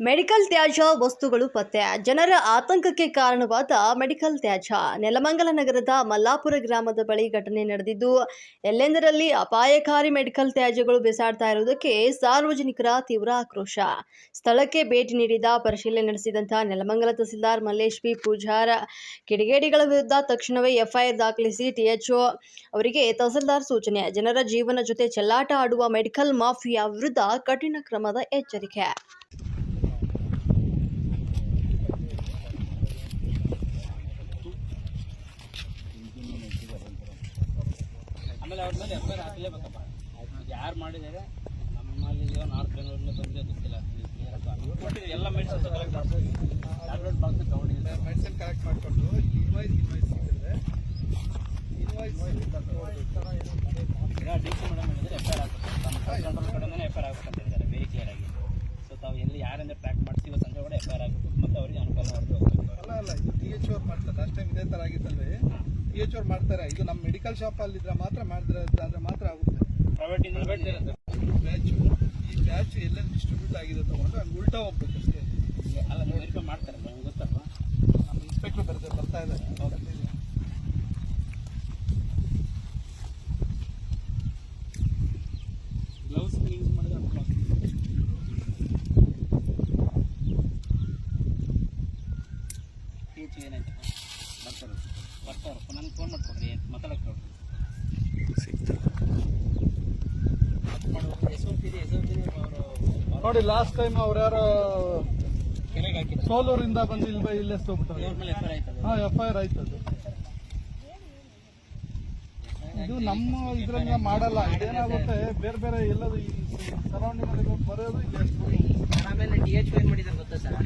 Medical ತ್ಯಾಜ್ಯ ವಸ್ತುಗಳು ಪತ್ತೆ. ಜನರ ಆತಂಕಕ್ಕೆ ಕಾರಣವಾದ ಮೆಡಿಕಲ್ ತ್ಯಾಜ್ಯ. ನೆಲಮಂಗಲ ನಗರದ ಮಲ್ಲಾಪುರ ಗ್ರಾಮದ ಬಳಿ ಘಟನೆ ನಡೆದಿದ್ದು, ಎಲ್ಲೆಂದರಲ್ಲಿ ಅಪಾಯಕಾರಿ ಮೆಡಿಕಲ್ ತ್ಯಾಜ್ಯಗಳು ಬಿಸಾಡ್ತಾ ಇರುವುದಕ್ಕೆ ಸಾರ್ವಜನಿಕರ ತೀವ್ರ ಆಕ್ರೋಶ. ಸ್ಥಳಕ್ಕೆ ಭೇಟಿ ನೀಡಿದ ಪರಿಶೀಲನೆ ನಡೆಸಿದಂತಹ ನೆಲಮಂಗಲ ತಹಸೀಲ್ದಾರ್ ಮಲ್ಲೇಶ್ ಬಿ ಪೂಜಾರ್ ಕಿಡಿಗೇಡಿಗಳ ವಿರುದ್ಧ ತಕ್ಷಣವೇ ಎಫ್ಐಆರ್ ದಾಖಲಿಸಿ ಟಿಎಚ್ಒ ಅವರಿಗೆ ತಹಸೀಲ್ದಾರ್ ಸೂಚನೆ. ಜನರ ಜೀವನ ಜೊತೆ ಚೆಲ್ಲಾಟ ಆಡುವ ಮೆಡಿಕಲ್ ಮಾಫಿಯಾ ವಿರುದ್ಧ ಕಠಿಣ ಕ್ರಮದ ಎಚ್ಚರಿಕೆ. ಆಮೇಲೆ ಅವ್ರ ಮೇಲೆ ಎಫ್ಐಆರ್ ಹಾಕಲೇಬೇಕಪ್ಪ. ಯಾರು ಮಾಡಿದ್ದಾರೆ ನಮ್ಮಲ್ಲಿ ನಾರ್ತ್ ಬೆಂಗಳೂರಿನ ಬಂದಿದೆ ಗೊತ್ತಿಲ್ಲ. ಎಲ್ಲ ಮೆಡಿಸಿನ್ಸ್ ಕಲೆಕ್ಟ್ ಮಾಡ್ತೀವಿ, ಟ್ಯಾಬ್ಲೆಟ್ ಬಾಕ್ಸ್ ತಗೊಂಡಿದ್ದಾರೆ, ಮೆಡಿಸಿನ್ ಕಲೆಕ್ಟ್ ಮಾಡಿಕೊಂಡು ಇನ್ವಾಯ್ಸ್ ಸಿಕ್ಕಿದ್ರೆ ಡಿ ಸಿ ಮೇಡಮ್ ಹೇಳಿದ್ರೆ ಎಫ್ಐಆರ್ ಆಗ್ತದೆ. ನಮ್ಮ ಕಂಟ್ರೋಲ್ ಕಡೆಯಿಂದನೇ ಎಫ್ಐಆರ್ ಆಗ್ಬೇಕಂತ ಹೇಳಿದ್ದಾರೆ ವೆರಿ ಕ್ಲಿಯರ್ ಆಗಿ. ಸೊ ತಾವು ಎಲ್ಲಿ ಯಾರಿಂದ ಟ್ರ್ಯಾಕ್ ಮಾಡಿಸಿ ಸಂಜೆ ಕೂಡ ಎಫ್ಐಆರ್ ಆಗಬೇಕು ಮತ್ತು ಅವರಿಗೆ ಅನುಕೂಲ ಅಲ್ಲ ಇದು ಟಿ.ಎಚ್. ಅವ್ರು ಮಾಡ್ತಾರೆ. ಲಾಸ್ಟ್ ಟೈಮ್ ಇದೇ ಥರ ಆಗಿತ್ತಲ್ವೇ, ಟಿ.ಎಚ್. ಅವ್ರು ಮಾಡ್ತಾರೆ. ಇದು ನಮ್ಮ ಮೆಡಿಕಲ್ ಶಾಪಲ್ಲಿದ್ರೆ ಮಾತ್ರ ಮಾಡಿದ್ರೆ ಮಾತ್ರ ಆಗುತ್ತೆ. ಪ್ರೈವೇಟ್ ಬ್ಯಾಚ್ ಈ ಬ್ಯಾಚ್ ಎಲ್ಲ ಡಿಸ್ಟ್ರಿಬ್ಯೂಟ್ ಆಗಿದೆ ತಗೊಂಡು ಹಂಗೆ ಉಲ್ಟಾ ಹೋಗ್ಬೇಕು ಅಷ್ಟೇ. ಅಲ್ಲ ನೀವು ವೆರಿಫೈ ಮಾಡ್ತಾರೆ ನಮ್ಗೆ ಗೊತ್ತಪ್ಪ. ನಮ್ಮ ಇನ್ಸ್ಪೆಕ್ಟರ್ ಬರ್ತಾ ಇದ್ದಾರೆ. ಗ್ಲೌಸ್ ಯೂಸ್ ಮಾಡಿದ್ರೆ ಅನುಕೂಲ. ಟಿ.ಎಚ್. ಏನಾಯ್ತು ಬರ್ತಾರೆ ನನಗೆ ಫೋನ್ ಮಾಡಿಕೊಡ್ರಿ, ಮಾತಾಡಕ್ಕೆ ನೋಡ್ರಿ. ನೋಡಿ ಲಾಸ್ಟ್ ಟೈಮ್ ಅವ್ರು ಯಾರೋ ಕೆರೆಗೆ ಹಾಕಿದ್ರು, ಸೋಲೂರಿಂದ ಬಂದು ಇಲ್ಲೇ ಹೋಗ್ಬಿಟ್ಟಾರೆ. ಅವ್ರ ಮೇಲೆ ಎಫ್ಐಆರ್ ಆಯ್ತದೆ. ಹಾಂ, ಎಫ್ಐಆರ್ ಆಯ್ತದು. ಇದು ನಮ್ಮ ಇದ್ರಿಂದ ಮಾಡಲ್ಲ. ಇದೇನಾಗುತ್ತೆ ಬೇರೆ ಎಲ್ಲದು ಈ ಸರೌಂಡಿಂಗ್ ಬರೋದು. ಆಮೇಲೆ ಟಿ.ಎಚ್. ಏನ್ ಮಾಡಿದ್ದಾರೆ ಗೊತ್ತಾ ಸರ್,